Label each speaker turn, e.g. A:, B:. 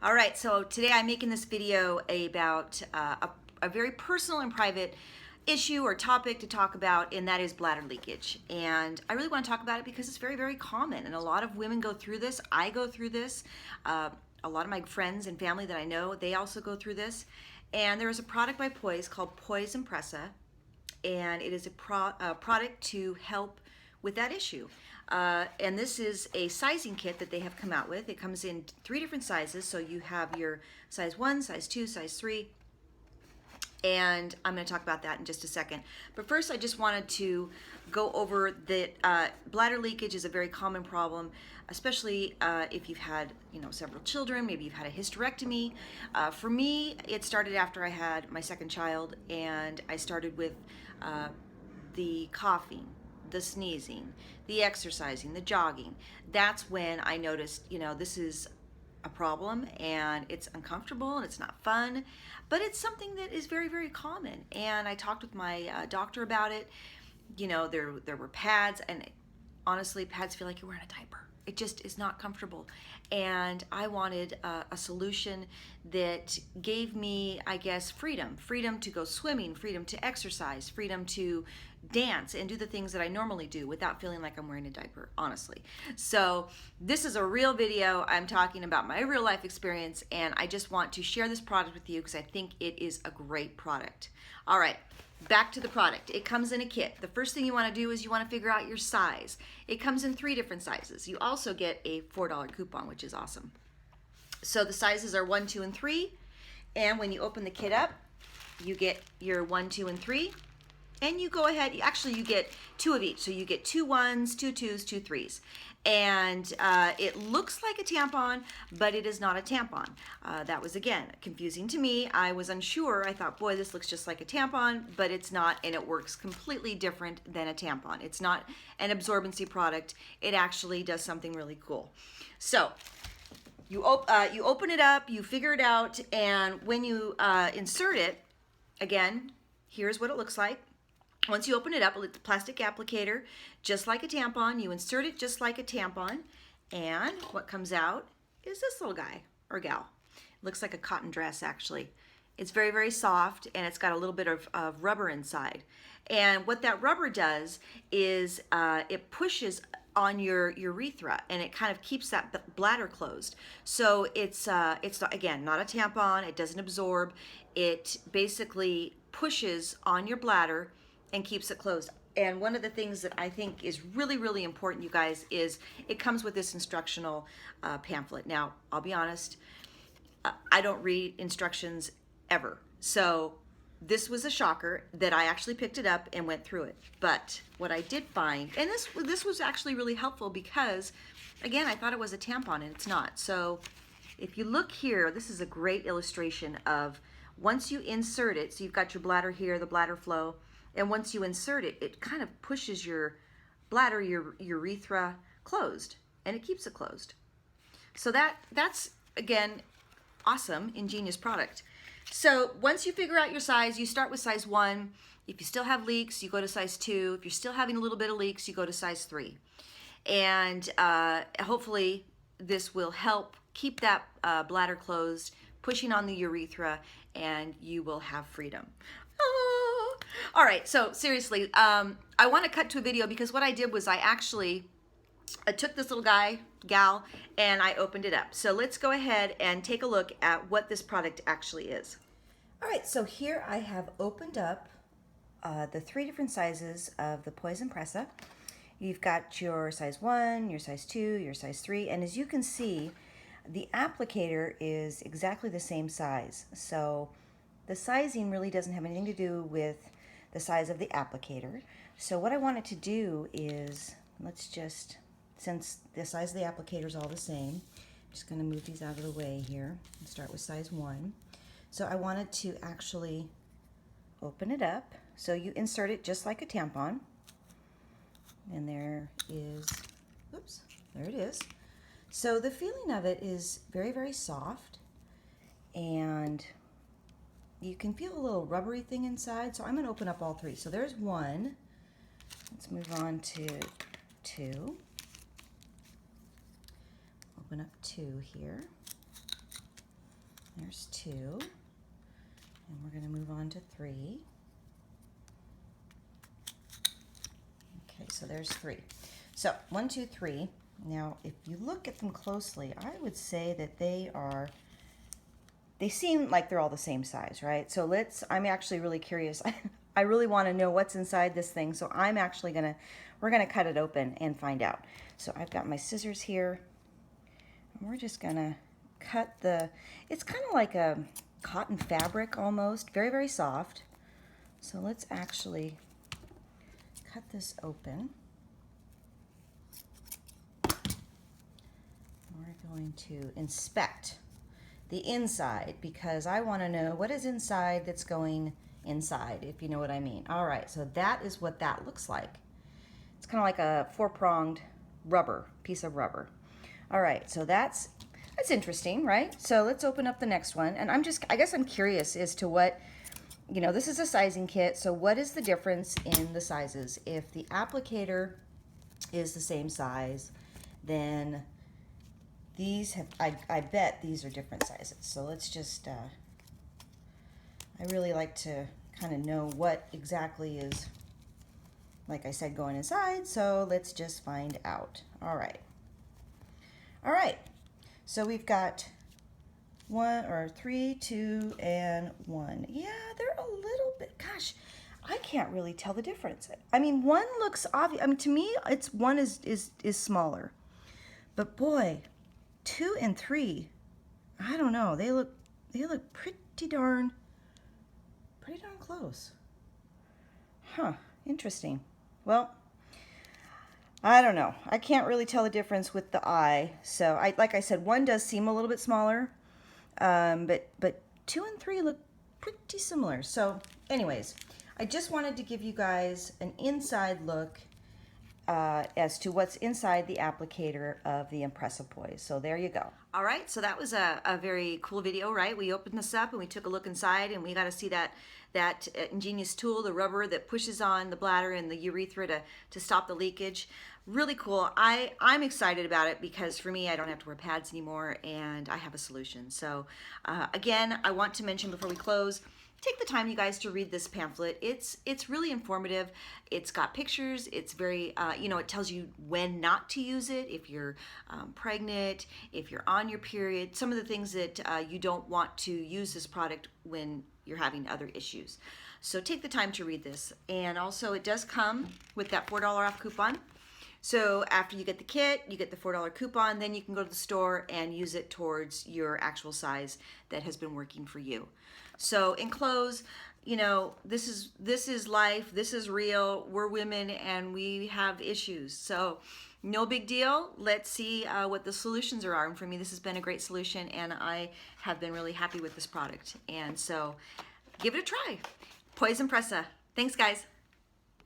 A: All right, so today I'm making this video about a very personal and private issue or topic to talk about, and that is bladder leakage. And I really want to talk about it because it's very, very common, and a lot of women go through this. I go through this. A lot of my friends and family that I know, they also go through this. And there is a product by Poise called Poise Impressa, and it is a product to help with that issue. And this is a sizing kit that they have come out with. It comes in 3 different sizes, so you have your size 1, size 2, size 3, and I'm going to talk about that in just a second. But first, I just wanted to go over that bladder leakage is a very common problem, especially if you've had, several children. Maybe you've had a hysterectomy. For me, it started after I had my second child, and I started with the coughing, the sneezing, the exercising, the jogging. That's when I noticed, this is a problem and it's uncomfortable and it's not fun, but it's something that is very, very common. And I talked with my doctor about it. There were pads, and honestly, pads feel like you're wearing a diaper. It just is not comfortable. And I wanted a solution that gave me, I guess, freedom to go swimming, freedom to exercise, freedom to dance and do the things that I normally do without feeling like I'm wearing a diaper, honestly. So this is a real video. I'm talking about my real life experience, and I just want to share this product with you because I think it is a great product. All right. Back to the product. It comes in a kit. The first thing you want to do is you want to figure out your size. It comes in 3 different sizes. You also get a $4 coupon, which is awesome. So the sizes are 1, 2, and 3. And when you open the kit up, you get your 1, 2, and 3. And you go ahead, you get 2 of each. So you get 2 1s, 2 2s, 2 3s. And it looks like a tampon, but it is not a tampon. That was, again, confusing to me. I was unsure. I thought, boy, this looks just like a tampon, but it's not, and it works completely different than a tampon. It's not an absorbency product. It actually does something really cool. So you open it up, you figure it out, and when you insert it, again, here's what it looks like. Once you open it up, it's a plastic applicator, just like a tampon. You insert it just like a tampon, and what comes out is this little guy or gal. It looks like a cotton dress, actually. It's very, very soft, and it's got a little bit of rubber inside. And what that rubber does is it pushes on your urethra, and it kind of keeps that bladder closed. So it's again, not a tampon. It doesn't absorb. It basically pushes on your bladder and keeps it closed. And one of the things that I think is really, really important, you guys, is it comes with this instructional pamphlet. Now, I'll be honest, I don't read instructions ever. So this was a shocker that I actually picked it up and went through it. But what I did find, and this was actually really helpful because, again, I thought it was a tampon and it's not. So if you look here, this is a great illustration of once you insert it, so you've got your bladder here, the bladder flow, and once you insert it, it kind of pushes your bladder, your urethra closed, and it keeps it closed. So that's, again, awesome, ingenious product. So once you figure out your size, you start with size 1. If you still have leaks, you go to size 2. If you're still having a little bit of leaks, you go to size 3. And hopefully this will help keep that bladder closed, pushing on the urethra, and you will have freedom. All right, so seriously, I want to cut to a video because what I did was I took this little gal, and I opened it up. So let's go ahead and take a look at what this product actually is. All right, so here I have opened up the 3 different sizes of the Poise Impressa. You've got your size 1, your size 2, your size 3, and as you can see, the applicator is exactly the same size. So the sizing really doesn't have anything to do with the size of the applicator. So what I wanted to do is, since the size of the applicator is all the same, I'm just going to move these out of the way here and start with size 1. So I wanted to actually open it up. So you insert it just like a tampon. And there it is. So the feeling of it is very, very soft, and you can feel a little rubbery thing inside. So I'm going to open up all 3. So there's 1. Let's move on to 2. Open up 2 here. There's 2. And we're going to move on to 3. Okay, so there's 3. So 1, 2, 3. Now, if you look at them closely, I would say that they seem like they're all the same size, right? So I'm actually really curious. I really want to know what's inside this thing. So we're gonna cut it open and find out. So I've got my scissors here. And we're just gonna cut it's kind of like a cotton fabric almost, very, very soft. So let's actually cut this open. We're going to inspect the inside because I want to know what is inside that's going inside, if you know what I mean. All right, so that is what that looks like. It's kind of like a 4-pronged piece of rubber. All right, so that's interesting, right? So let's open up the next one. And I guess I'm curious as to what, this is a sizing kit. So what is the difference in the sizes? If the applicator is the same size, then I bet these are different sizes. So let's just, I really like to kind of know what exactly is, like I said, going inside. So let's just find out. All right. All right. So we've got 3, 2, and 1. Yeah, they're a little bit, gosh, I can't really tell the difference. I mean, 1 looks obvious. I mean, to me, one is smaller. But boy, 2 and 3, I don't know. They look pretty darn close. Huh, interesting. Well, I don't know. I can't really tell the difference with the eye. So like I said, 1 does seem a little bit smaller, but 2 and 3 look pretty similar. So anyways, I just wanted to give you guys an inside look as to what's inside the applicator of the Impressa Poise. So there you go. All right, so that was a very cool video, right? We opened this up and we took a look inside, and we got to see that ingenious tool, the rubber that pushes on the bladder and the urethra to stop the leakage. Really cool. I'm excited about it because for me, I don't have to wear pads anymore, and I have a solution. So again, I want to mention before we close, take the time, you guys, to read this pamphlet. It's really informative. It's got pictures. It's very, it tells you when not to use it, if you're pregnant, if you're on your period, some of the things that you don't want to use this product when you're having other issues. So take the time to read this. And also, it does come with that $4 off coupon. So after you get the kit, you get the $4 coupon, then you can go to the store and use it towards your actual size that has been working for you. So in close, this is life, this is real. We're women and we have issues. So no big deal. Let's see what the solutions are. And for me, this has been a great solution, and I have been really happy with this product. And so give it a try. Poise Impressa. Thanks, guys.